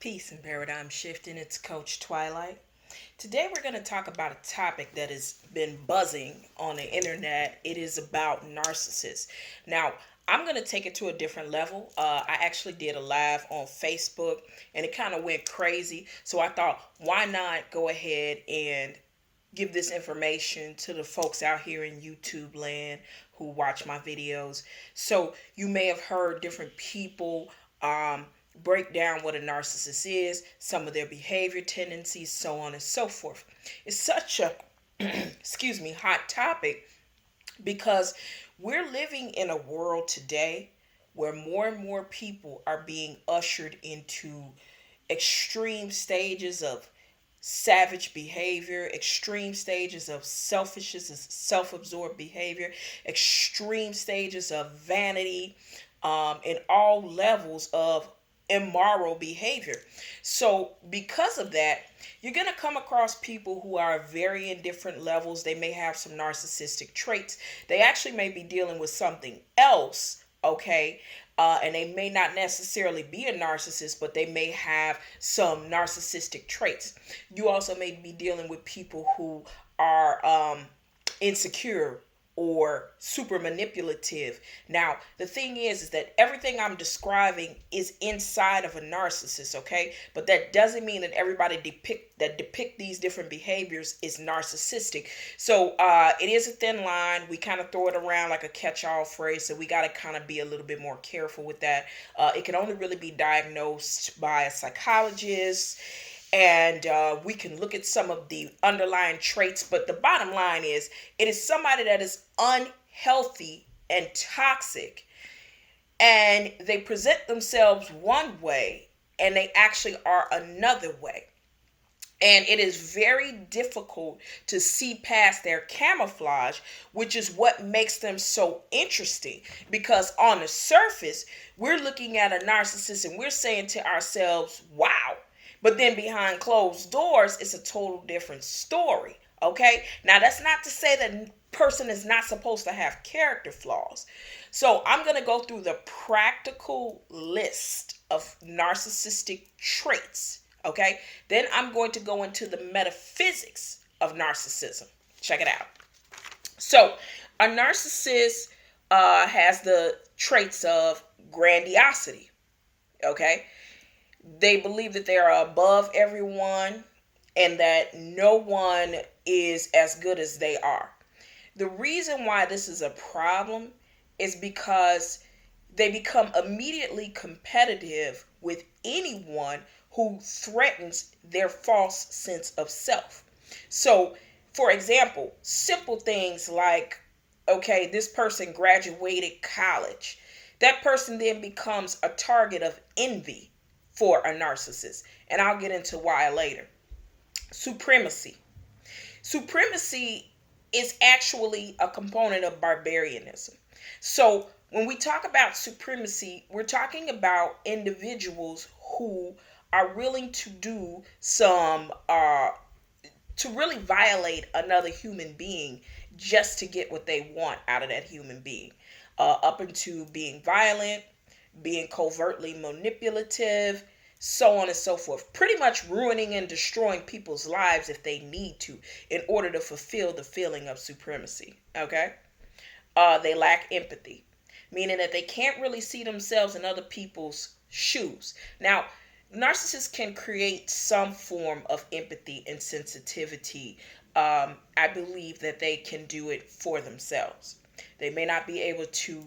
Peace and paradigm shifting. It's Coach Twilight. Today we're going to talk about a topic that has been buzzing on the internet. It is about narcissists. Now, I'm going to take it to a different level. I actually did a live on Facebook and it kind of went crazy. So I thought, why not go ahead and give this information to the folks out here in YouTube land who watch my videos. So you may have heard different people break down what a narcissist is, some of their behavior tendencies, so on and so forth. It's such a excuse me, hot topic because we're living in a world today where more and more people are being ushered into extreme stages of savage behavior, extreme stages of selfishness and self-absorbed behavior, extreme stages of vanity, in all levels of immoral behavior. So because of that, you're going to come across people who are varying different levels. They may have some narcissistic traits. They actually may be dealing with something else, okay? And they may not necessarily be a narcissist, but they may have some narcissistic traits. You also may be dealing with people who are insecure or super manipulative. Now, the thing is that everything I'm describing is inside of a narcissist, okay? But that doesn't mean that everybody depict these different behaviors is narcissistic. So it is a thin line. We kind of throw it around like a catch-all phrase, so we got to kind of be a little bit more careful with that. It can only really be diagnosed by a psychologist, and we can look at some of the underlying traits, but the bottom line is it is somebody that is unhealthy and toxic, and they present themselves one way and they actually are another way. And it is very difficult to see past their camouflage, which is what makes them so interesting. Because on the surface, we're looking at a narcissist and we're saying to ourselves, wow. But then behind closed doors, it's a total different story. Okay? Now, that's not to say that person is not supposed to have character flaws. So I'm going to go through the practical list of narcissistic traits. Okay? Then I'm going to go into the metaphysics of narcissism. Check it out. So a narcissist has the traits of grandiosity. Okay? They believe that they are above everyone and that no one is as good as they are. The reason why this is a problem is because they become immediately competitive with anyone who threatens their false sense of self. So, for example, simple things like, okay, this person graduated college. That person then becomes a target of envy for a narcissist. And I'll get into why later. Supremacy. Supremacy is actually a component of barbarianism. So when we talk about supremacy, we're talking about individuals who are willing to do some, to really violate another human being just to get what they want out of that human being. Up into being violent, being covertly manipulative, so on and so forth. Pretty much ruining and destroying people's lives if they need to in order to fulfill the feeling of supremacy. Okay? They lack empathy, meaning that they can't really see themselves in other people's shoes. Now, narcissists can create some form of empathy and sensitivity. I believe that they can do it for themselves. They may not be able to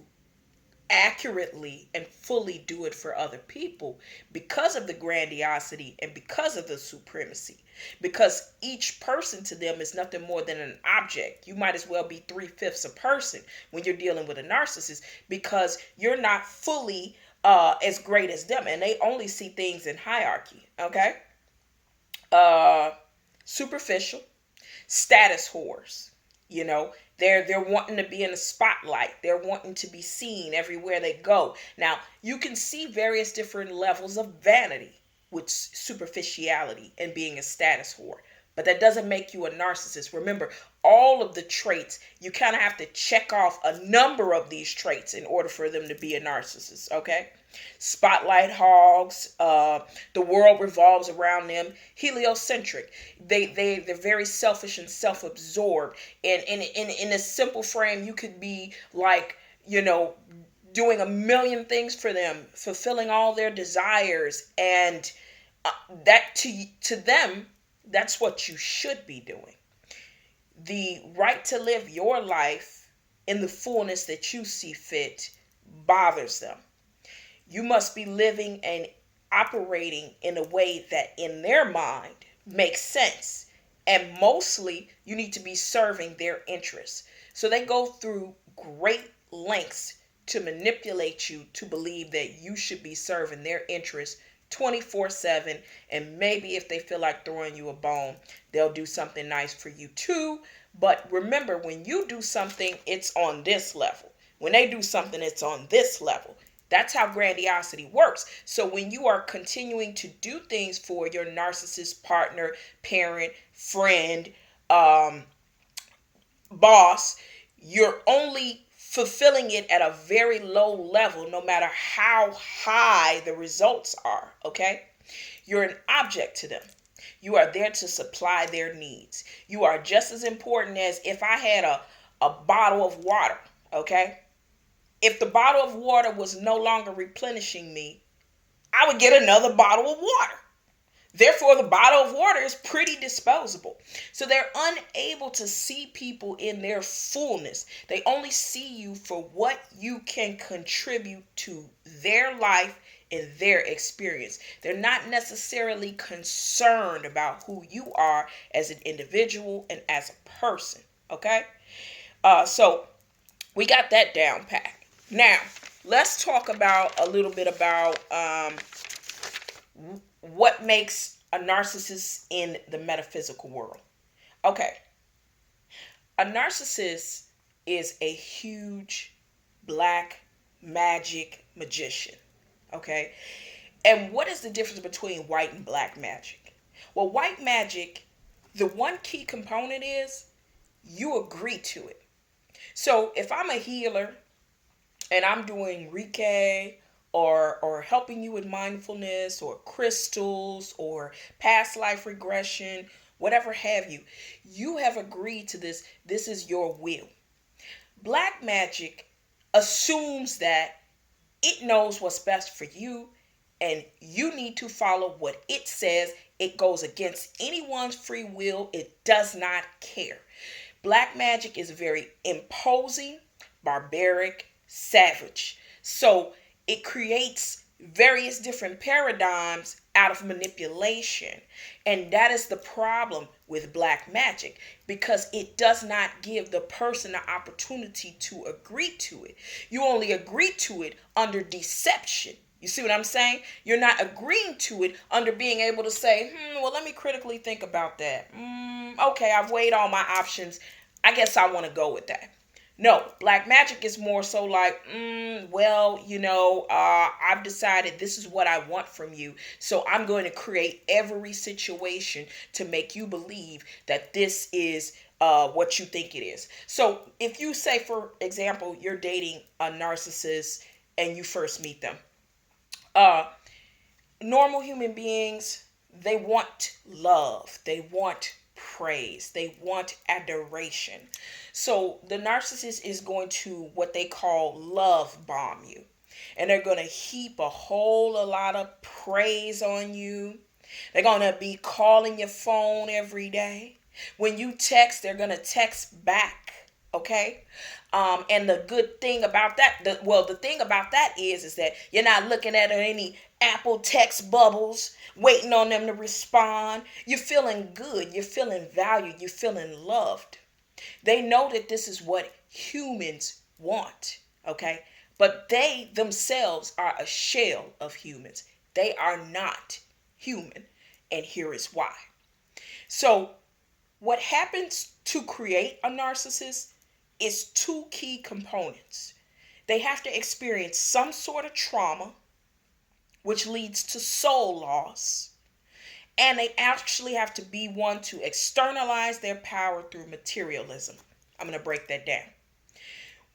accurately and fully do it for other people because of the grandiosity and because of the supremacy. Because each person to them is nothing more than an object. You might as well be 3/5 a person when you're dealing with a narcissist because you're not fully as great as them, and they only see things in hierarchy. Okay? Superficial, status whores. You know, they're wanting to be in the spotlight. They're wanting to be seen everywhere they go. Now, you can see various different levels of vanity with superficiality and being a status whore. But that doesn't make you a narcissist. Remember, all of the traits, you kind of have to check off a number of these traits in order for them to be a narcissist, okay? Spotlight hogs. The world revolves around them. Heliocentric. They're very selfish and self-absorbed. And in a simple frame, you could be like, doing a million things for them, fulfilling all their desires, and that to them, that's what you should be doing. The right to live your life in the fullness that you see fit bothers them. You must be living and operating in a way that in their mind makes sense. And mostly you need to be serving their interests. So they go through great lengths to manipulate you to believe that you should be serving their interests 24/7. And maybe if they feel like throwing you a bone, they'll do something nice for you too. But remember, when you do something, it's on this level. When they do something, it's on this level. That's how grandiosity works. So when you are continuing to do things for your narcissist partner, parent, friend, boss, you're only fulfilling it at a very low level, no matter how high the results are. Okay? You're an object to them. You are there to supply their needs. You are just as important as if I had a bottle of water. Okay? If the bottle of water was no longer replenishing me, I would get another bottle of water. Therefore, the bottle of water is pretty disposable. So they're unable to see people in their fullness. They only see you for what you can contribute to their life and their experience. They're not necessarily concerned about who you are as an individual and as a person. Okay? So we got that down pat. Now, let's talk about a little bit about what makes a narcissist in the metaphysical world. Okay. A narcissist is a huge black magic magician. Okay. And what is the difference between white and black magic? Well, white magic, the one key component is you agree to it. So if I'm a healer and I'm doing Reiki or helping you with mindfulness or crystals or past life regression, whatever have you, you have agreed to this. This is your will. Black magic assumes that it knows what's best for you and you need to follow what it says. It goes against anyone's free will. It does not care. Black magic is very imposing, barbaric, savage. So it creates various different paradigms out of manipulation. And that is the problem with black magic, because it does not give the person the opportunity to agree to it. You only agree to it under deception. You see what I'm saying? You're not agreeing to it under being able to say, well, let me critically think about that. Okay, I've weighed all my options. I guess I want to go with that. No, black magic is more so like, I've decided this is what I want from you. So I'm going to create every situation to make you believe that this is what you think it is. So if you say, for example, you're dating a narcissist and you first meet them, normal human beings, they want love. They want praise. They want adoration. So the narcissist is going to what they call love bomb you. And they're going to heap a whole lot of praise on you. They're going to be calling your phone every day. When you text, they're going to text back. Okay? And the good thing about that, the thing about that is that you're not looking at any Apple text bubbles, waiting on them to respond. You're feeling good. You're feeling valued. You're feeling loved. They know that this is what humans want. Okay? But they themselves are a shell of humans. They are not human. And here is why. So what happens to create a narcissist is two key components. They have to experience some sort of trauma, which leads to soul loss. And they actually have to be one to externalize their power through materialism. I'm going to break that down.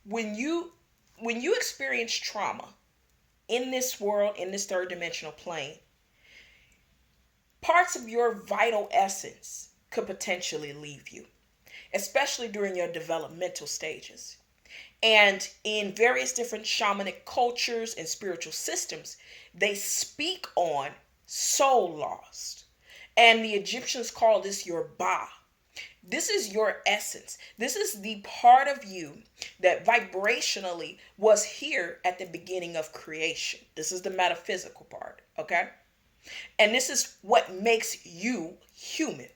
When you experience trauma, in this world, in this third dimensional plane, parts of your vital essence could potentially leave you, especially during your developmental stages. And in various different shamanic cultures and spiritual systems, they speak on soul lost. And the Egyptians call this your Ba. This is your essence. This is the part of you that vibrationally was here at the beginning of creation. This is the metaphysical part, okay? And this is what makes you human.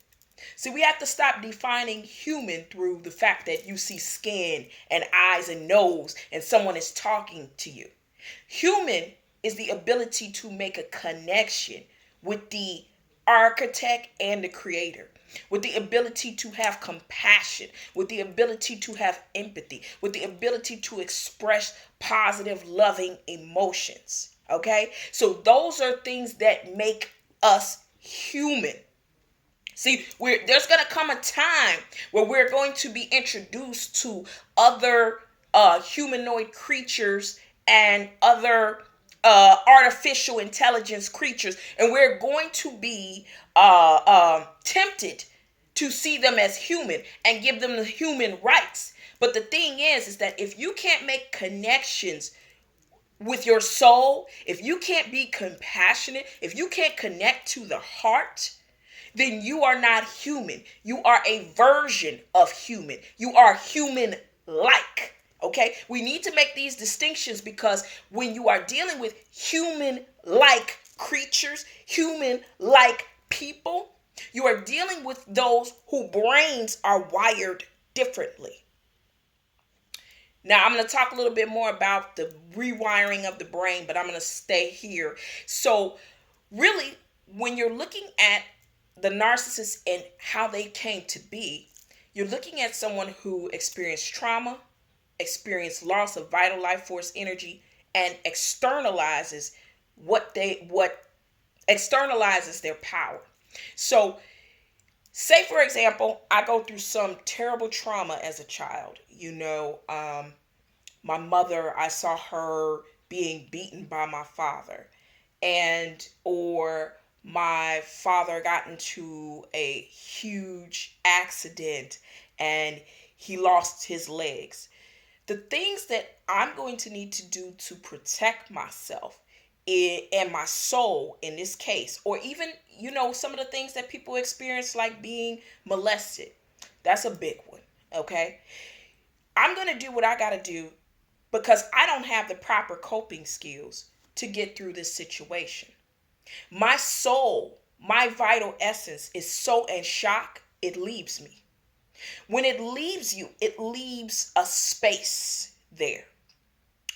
See, we have to stop defining human through the fact that you see skin and eyes and nose and someone is talking to you. Human is the ability to make a connection with the architect and the creator, with the ability to have compassion, with the ability to have empathy, with the ability to express positive, loving emotions. Okay? So those are things that make us human. See, there's going to come a time where we're going to be introduced to other humanoid creatures and other artificial intelligence creatures, and we're going to be tempted to see them as human and give them the human rights. But the thing is that if you can't make connections with your soul, if you can't be compassionate, if you can't connect to the heart, then you are not human. You are a version of human. You are human-like. Okay? We need to make these distinctions, because when you are dealing with human-like creatures, human-like people, you are dealing with those whose brains are wired differently. Now, I'm going to talk a little bit more about the rewiring of the brain, but I'm going to stay here. So, really, when you're looking at the narcissist and how they came to be, you're looking at someone who experienced trauma, experienced loss of vital life force energy, and externalizes externalizes their power. So, say for example, I go through some terrible trauma as a child. My mother, I saw her being beaten by my father, or my father got into a huge accident and he lost his legs. The things that I'm going to need to do to protect myself and my soul in this case, or even, some of the things that people experience, like being molested. That's a big one, okay? I'm going to do what I got to do because I don't have the proper coping skills to get through this situation. My soul, my vital essence is so in shock, it leaves me. When it leaves you, it leaves a space there.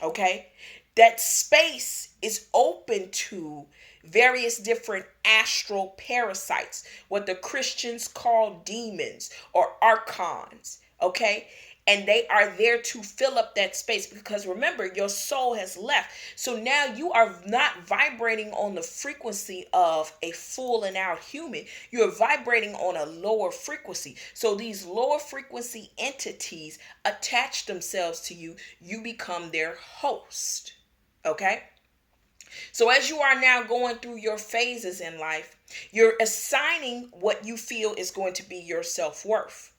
Okay? That space is open to various different astral parasites, what the Christians call demons or archons. Okay? And they are there to fill up that space, because remember, your soul has left. So now you are not vibrating on the frequency of a full and out human. You're vibrating on a lower frequency. So these lower frequency entities attach themselves to you. You become their host. Okay? So as you are now going through your phases in life, you're assigning what you feel is going to be your self-worth.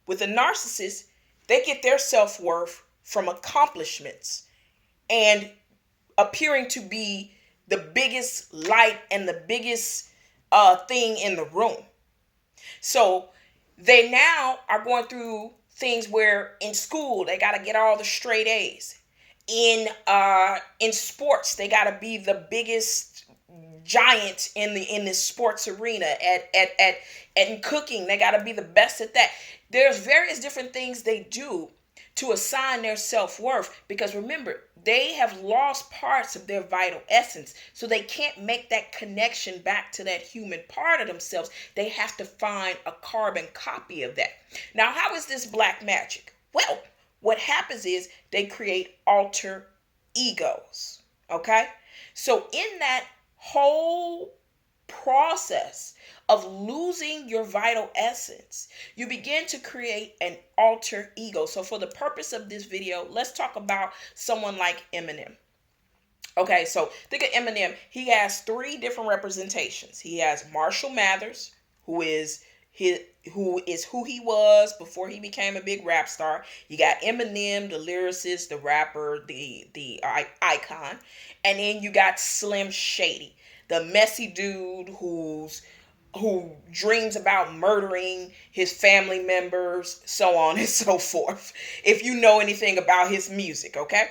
With a narcissist, they get their self-worth from accomplishments and appearing to be the biggest light and the biggest thing in the room. So they now are going through things where in school, they got to get all the straight A's. In sports, they got to be the biggest giant in this sports arena. At cooking, they got to be the best at that. There's various different things they do to assign their self-worth, because remember, they have lost parts of their vital essence, so they can't make that connection back to that human part of themselves. They have to find a carbon copy of that. Now, how is this black magic? Well, what happens is they create alter egos. Okay? So in that whole process of losing your vital essence, you begin to create an alter ego. So for the purpose of this video, let's talk about someone like Eminem. Okay, so think of Eminem. He has three different representations. He has Marshall Mathers, who is his who he was before he became a big rap star. You got Eminem, the lyricist, the rapper, the icon, and then you got Slim Shady, the messy dude who dreams about murdering his family members, so on and so forth. If you know anything about his music, okay?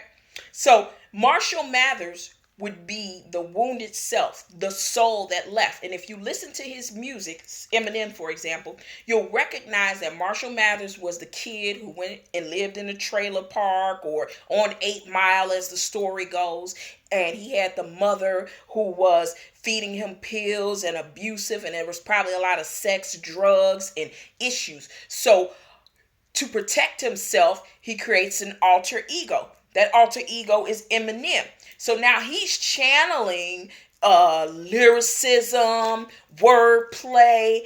So Marshall Mathers would be the wounded self, the soul that left. And if you listen to his music, Eminem, for example, you'll recognize that Marshall Mathers was the kid who went and lived in a trailer park or on 8 Mile, as the story goes. And he had the mother who was feeding him pills and abusive, and there was probably a lot of sex, drugs, and issues. So to protect himself, he creates an alter ego. That alter ego is Eminem. So now he's channeling lyricism, wordplay.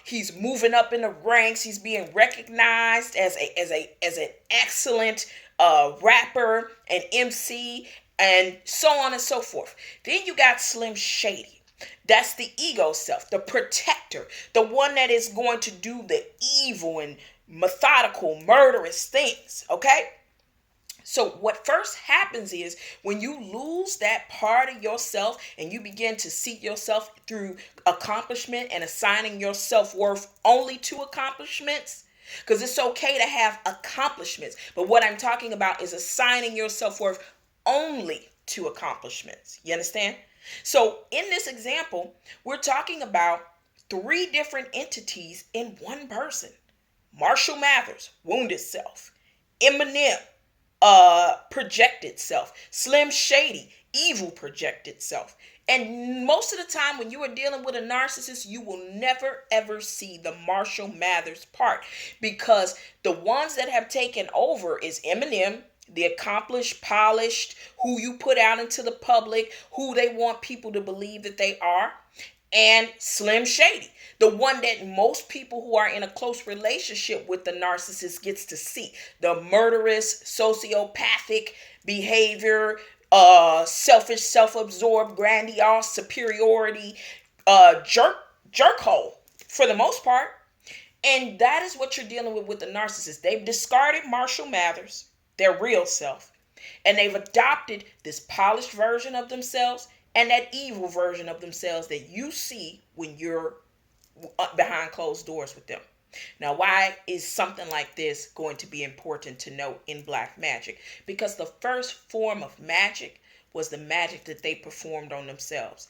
He's moving up in the ranks. He's being recognized as an excellent rapper and MC, and so on and so forth. Then you got Slim Shady. That's the ego self, the protector, the one that is going to do the evil and methodical, murderous things. Okay? So what first happens is when you lose that part of yourself and you begin to see yourself through accomplishment and assigning your self-worth only to accomplishments, because it's okay to have accomplishments, but what I'm talking about is assigning your self-worth only to accomplishments. You understand? So in this example, we're talking about three different entities in one person. Marshall Mathers, wounded self. Eminem, projected self. Slim Shady, evil projected self. And most of the time when you are dealing with a narcissist, you will never ever see the Marshall Mathers part, because the ones that have taken over is Eminem, the accomplished, polished, who you put out into the public, who they want people to believe that they are, and Slim Shady, the one that most people who are in a close relationship with the narcissist gets to see. The murderous, sociopathic behavior, selfish, self-absorbed, grandiose, superiority, jerkhole for the most part. And that is what you're dealing with the narcissist. They've discarded Marshall Mathers, their real self, and they've adopted this polished version of themselves and that evil version of themselves that you see when you're behind closed doors with them. Now, why is something like this going to be important to know in black magic? Because the first form of magic was the magic that they performed on themselves.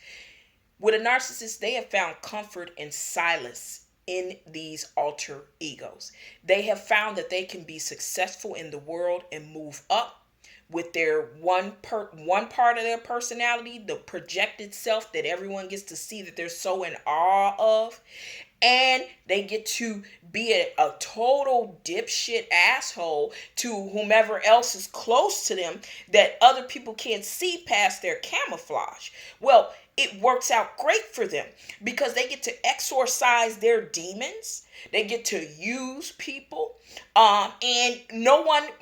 With a narcissist, they have found comfort and solace in these alter egos. They have found that they can be successful in the world and move up with their one part of their personality, the projected self that everyone gets to see that they're so in awe of. And they get to be a total dipshit asshole to whomever else is close to them that other people can't see past their camouflage. Well, it works out great for them because they get to exorcise their demons. They get to use people. And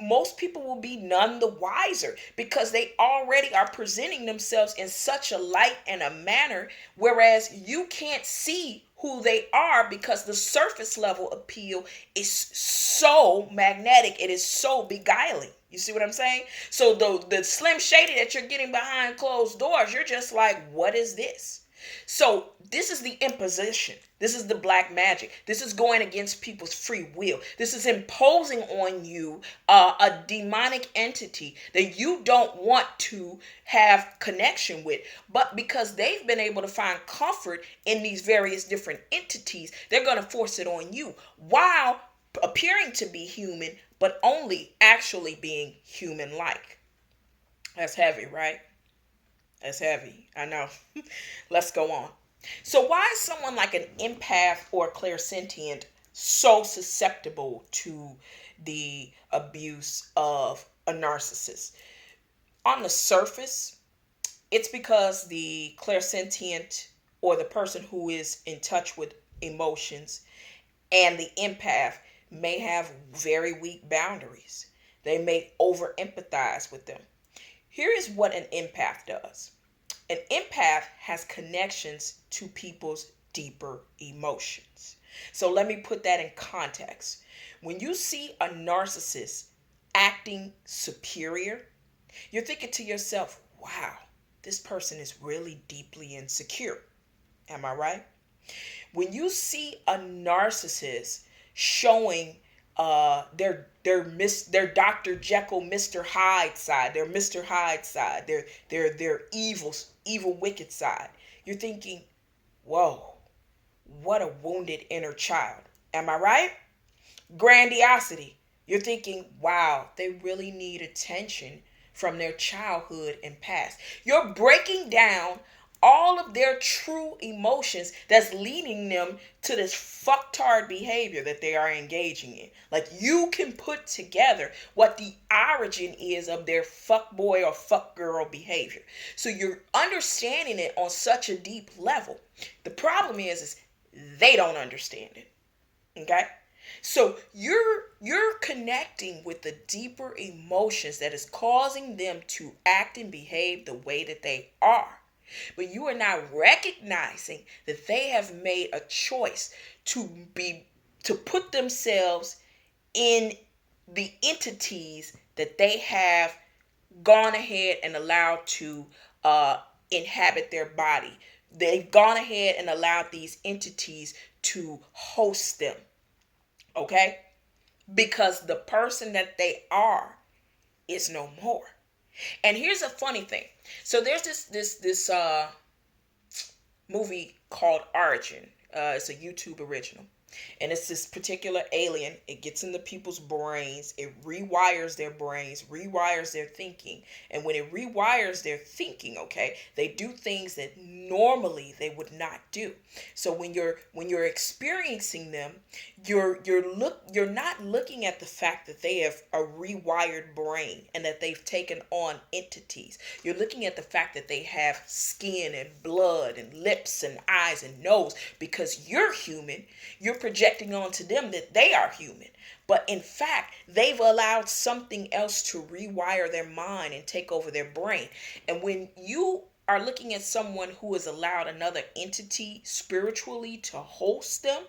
most people will be none the wiser because they already are presenting themselves in such a light and a manner, whereas you can't see who they are because the surface level appeal is so magnetic. It is so beguiling. You see what I'm saying? So the Slim Shady that you're getting behind closed doors, you're just like, what is this? So this is the imposition. This is the black magic. This is going against people's free will. This is imposing on you a demonic entity that you don't want to have connection with. But because they've been able to find comfort in these various different entities, they're going to force it on you while appearing to be human, but only actually being human-like. That's heavy, right? That's heavy. I know. Let's go on. So why is someone like an empath or clairsentient so susceptible to the abuse of a narcissist? On the surface, it's because the clairsentient or the person who is in touch with emotions and the empath may have very weak boundaries. They may over empathize with them. Here is what an empath does. An empath has connections to people's deeper emotions. So let me put that in context. When you see a narcissist acting superior, you're thinking to yourself, wow, this person is really deeply insecure. Am I right? When you see a narcissist showing their Dr. Jekyll, Mr. Hyde side, their Mr. Hyde side, their evil wicked side, you're thinking, whoa, what a wounded inner child. Am I right? Grandiosity. You're thinking, wow, they really need attention from their childhood and past. You're breaking down all of their true emotions that's leading them to this fucktard behavior that they are engaging in. Like, you can put together what the origin is of their fuckboy or fuckgirl behavior. So you're understanding it on such a deep level. The problem is they don't understand it. Okay? So you're connecting with the deeper emotions that is causing them to act and behave the way that they are. But you are not recognizing that they have made a choice to put themselves in the entities that they have gone ahead and allowed to inhabit their body. They've gone ahead and allowed these entities to host them. Okay? Because the person that they are is no more. And here's a funny thing. So there's this movie called Origin. It's a YouTube original. And it's this particular alien. It gets into people's brains. It rewires their brains, rewires their thinking. And when it rewires their thinking, okay, they do things that normally they would not do. So when you're experiencing them, you're not looking at the fact that they have a rewired brain and that they've taken on entities. You're looking at the fact that they have skin and blood and lips and eyes and nose, because you're human. You're projecting onto them that they are human. But in fact, they've allowed something else to rewire their mind and take over their brain. And when you are looking at someone who has allowed another entity spiritually to host them,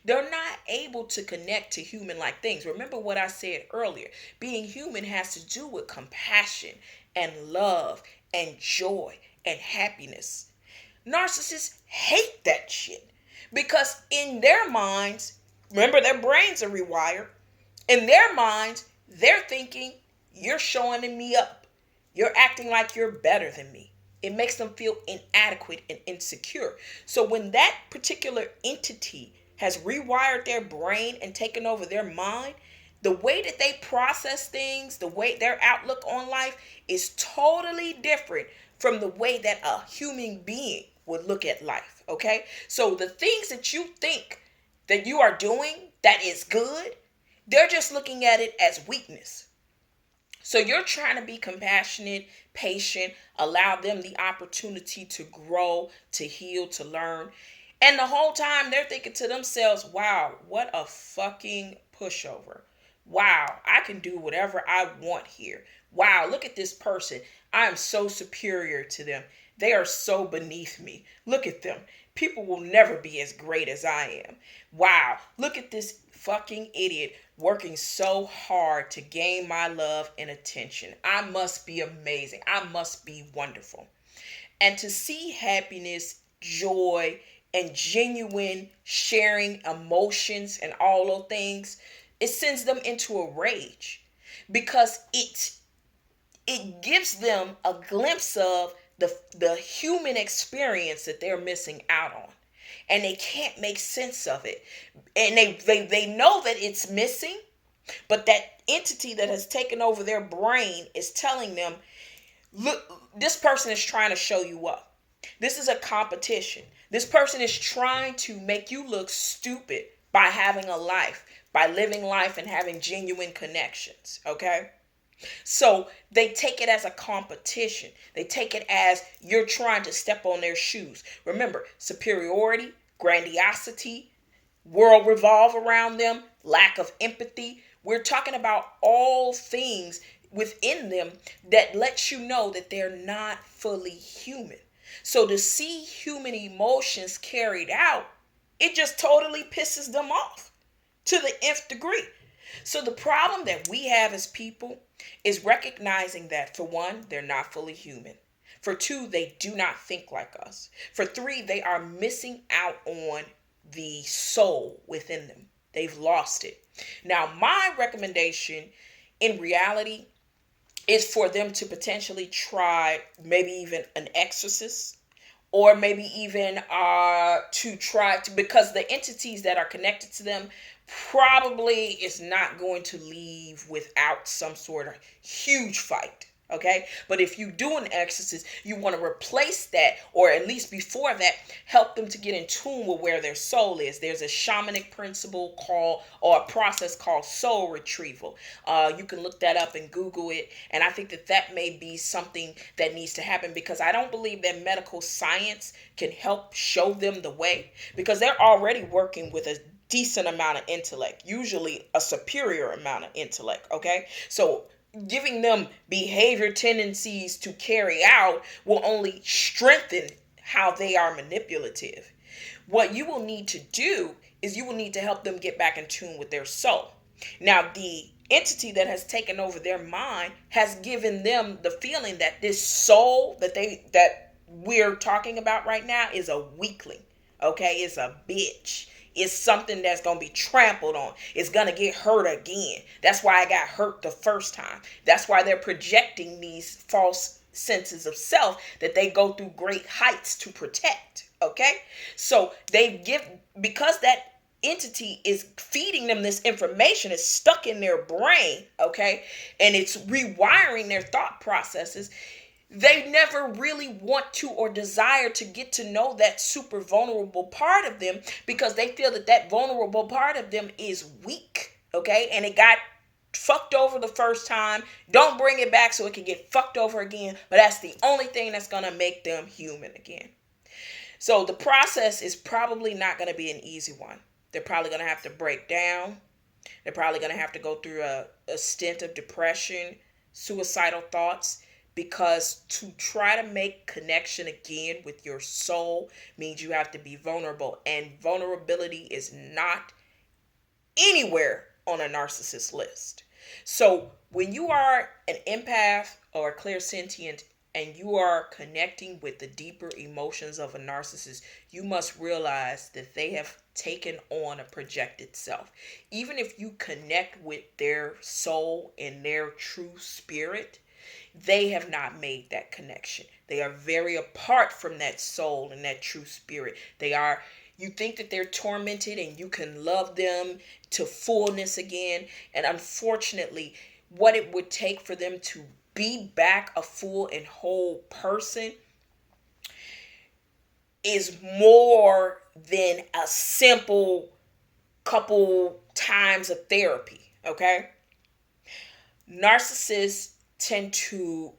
they're not able to connect to human-like things. Remember what I said earlier. Being human has to do with compassion and love and joy and happiness. Narcissists hate that shit. Because in their minds, remember, their brains are rewired. In their minds, they're thinking, you're showing me up. You're acting like you're better than me. It makes them feel inadequate and insecure. So when that particular entity has rewired their brain and taken over their mind, the way that they process things, the way their outlook on life is totally different from the way that a human being would look at life. Okay? So the things that you think that you are doing that is good, they're just looking at it as weakness. So you're trying to be compassionate, patient, allow them the opportunity to grow, to heal, to learn. And the whole time they're thinking to themselves, wow, what a fucking pushover. Wow, I can do whatever I want here. Wow, look at this person. I am so superior to them. They are so beneath me. Look at them. People will never be as great as I am. Wow, look at this fucking idiot working so hard to gain my love and attention. I must be amazing. I must be wonderful. And to see happiness, joy, and genuine sharing emotions and all those things, it sends them into a rage, because it gives them a glimpse of the human experience that they're missing out on. And they can't make sense of it. And they know that it's missing, but that entity that has taken over their brain is telling them, look, this person is trying to show you up. This is a competition. This person is trying to make you look stupid by having a life, by living life and having genuine connections. Okay? So they take it as a competition. They take it as you're trying to step on their shoes. Remember, superiority, grandiosity, world revolve around them, lack of empathy. We're talking about all things within them that lets you know that they're not fully human. So to see human emotions carried out, it just totally pisses them off to the nth degree. So the problem that we have as people is recognizing that, for one, they're not fully human. For two, they do not think like us. For three, they are missing out on the soul within them. They've lost it. Now, my recommendation in reality is for them to potentially try maybe even an exorcist, or maybe even to try to, because the entities that are connected to them probably is not going to leave without some sort of huge fight. Okay, but if you do an exorcist, you want to replace that, or at least before that, help them to get in tune with where their soul is. There's a shamanic principle called, or a process called soul retrieval. You can look that up and Google it. And I think that that may be something that needs to happen, because I don't believe that medical science can help show them the way, because they're already working with a decent amount of intellect, usually a superior amount of intellect. Okay, so giving them behavior tendencies to carry out will only strengthen how they are manipulative. What you will need to do is you will need to help them get back in tune with their soul. Now, the entity that has taken over their mind has given them the feeling that this soul that we're talking about right now is a weakling. Okay, it's a bitch. It's something that's going to be trampled on. It's going to get hurt again. That's why I got hurt the first time. That's why they're projecting these false senses of self that they go through great heights to protect. Okay? So because that entity is feeding them this information, it's stuck in their brain, okay? And it's rewiring their thought processes. They never really want to or desire to get to know that super vulnerable part of them, because they feel that that vulnerable part of them is weak, okay? And it got fucked over the first time. Don't bring it back so it can get fucked over again, but that's the only thing that's going to make them human again. So the process is probably not going to be an easy one. They're probably going to have to break down. They're probably going to have to go through a stint of depression, suicidal thoughts, because to try to make connection again with your soul means you have to be vulnerable, and vulnerability is not anywhere on a narcissist list. So when you are an empath or a clairsentient and you are connecting with the deeper emotions of a narcissist, you must realize that they have taken on a projected self. Even if you connect with their soul and their true spirit, they have not made that connection. They are very apart from that soul and that true spirit. You think that they're tormented and you can love them to fullness again. And unfortunately, what it would take for them to be back a full and whole person is more than a simple couple times of therapy, okay? Narcissists tend to,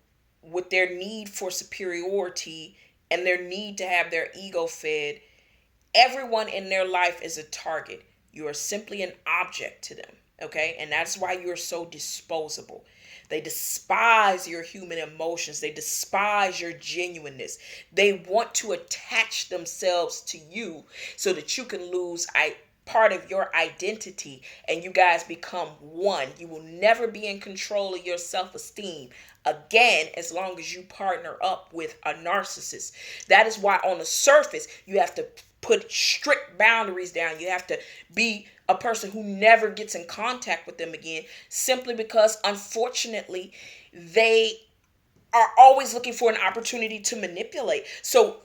with their need for superiority and their need to have their ego fed, everyone in their life is a target. You are simply an object to them, okay? And that's why you're so disposable. They despise your human emotions. They despise your genuineness. They want to attach themselves to you so that you can lose part of your identity and you guys become one. You will never be in control of your self-esteem again as long as you partner up with a narcissist. That is why on the surface you have to put strict boundaries down. You have to be a person who never gets in contact with them again, simply because unfortunately they are always looking for an opportunity to manipulate. So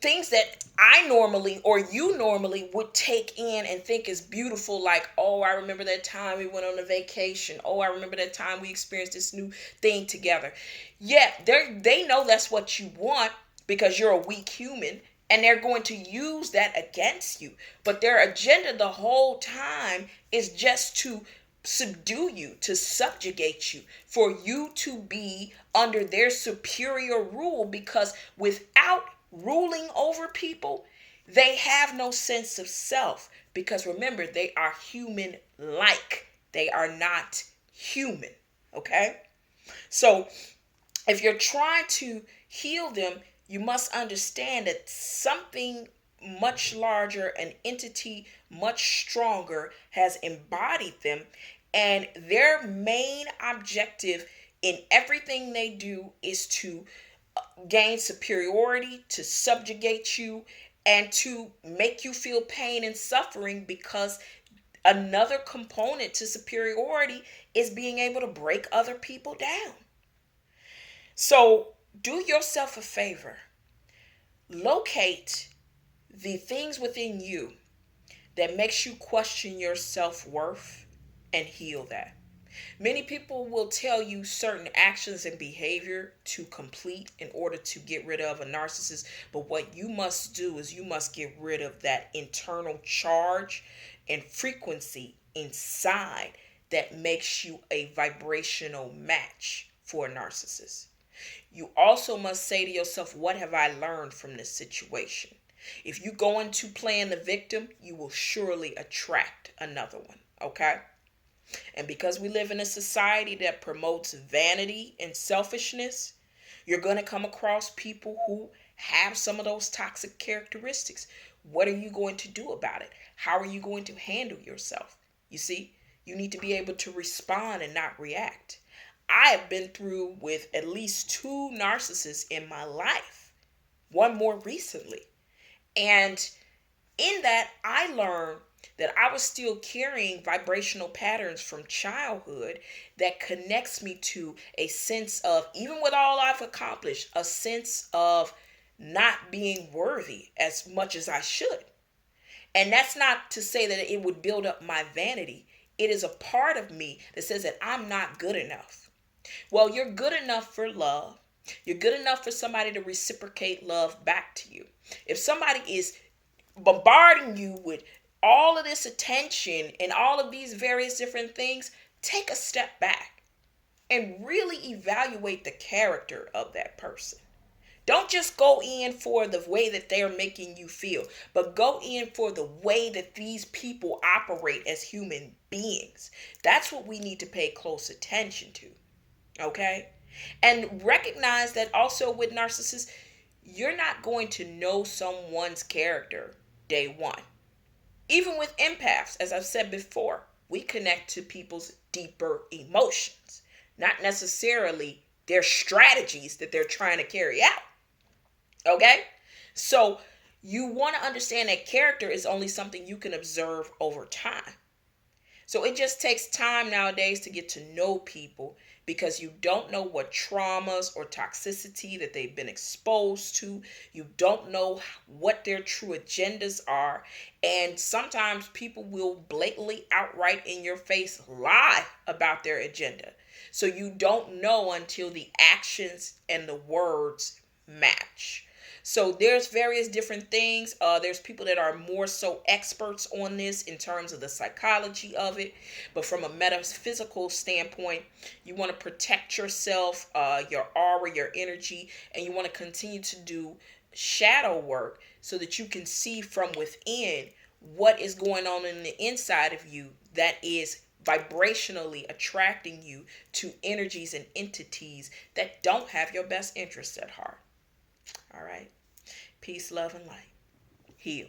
things that I normally or you normally would take in and think is beautiful, like, oh, I remember that time we went on a vacation. Oh, I remember that time we experienced this new thing together. Yeah, they know that's what you want because you're a weak human, and they're going to use that against you. But their agenda the whole time is just to subdue you, to subjugate you, for you to be under their superior rule, because without ruling over people, they have no sense of self. Because remember, they are human like. They are not human. Okay? So if you're trying to heal them, you must understand that something much larger, an entity much stronger, has embodied them, and their main objective in everything they do is to gain superiority, to subjugate you, and to make you feel pain and suffering, because another component to superiority is being able to break other people down. So do yourself a favor. Locate the things within you that makes you question your self-worth and heal that. Many people will tell you certain actions and behavior to complete in order to get rid of a narcissist. But what you must do is you must get rid of that internal charge and frequency inside that makes you a vibrational match for a narcissist. You also must say to yourself, what have I learned from this situation? If you go into playing the victim, you will surely attract another one. Okay? And because we live in a society that promotes vanity and selfishness, you're going to come across people who have some of those toxic characteristics. What are you going to do about it? How are you going to handle yourself? You see, you need to be able to respond and not react. I have been through with at least 2 narcissists in my life, one more recently. And in that, I learned that I was still carrying vibrational patterns from childhood that connects me to a sense of, even with all I've accomplished, a sense of not being worthy as much as I should. And that's not to say that it would build up my vanity. It is a part of me that says that I'm not good enough. Well, you're good enough for love. You're good enough for somebody to reciprocate love back to you. If somebody is bombarding you with all of this attention and all of these various different things, take a step back and really evaluate the character of that person. Don't just go in for the way that they're making you feel, but go in for the way that these people operate as human beings. That's what we need to pay close attention to. Okay? And recognize that also with narcissists, you're not going to know someone's character day one. Even with empaths, as I've said before, we connect to people's deeper emotions, not necessarily their strategies that they're trying to carry out. Okay? So you want to understand that character is only something you can observe over time. So it just takes time nowadays to get to know people, because you don't know what traumas or toxicity that they've been exposed to. You don't know what their true agendas are. And sometimes people will blatantly, outright in your face, lie about their agenda. So you don't know until the actions and the words match. So there's various different things. There's people that are more so experts on this in terms of the psychology of it. But from a metaphysical standpoint, you want to protect yourself, your aura, your energy, and you want to continue to do shadow work so that you can see from within what is going on in the inside of you that is vibrationally attracting you to energies and entities that don't have your best interests at heart. All right. Peace, love, and light. Heal.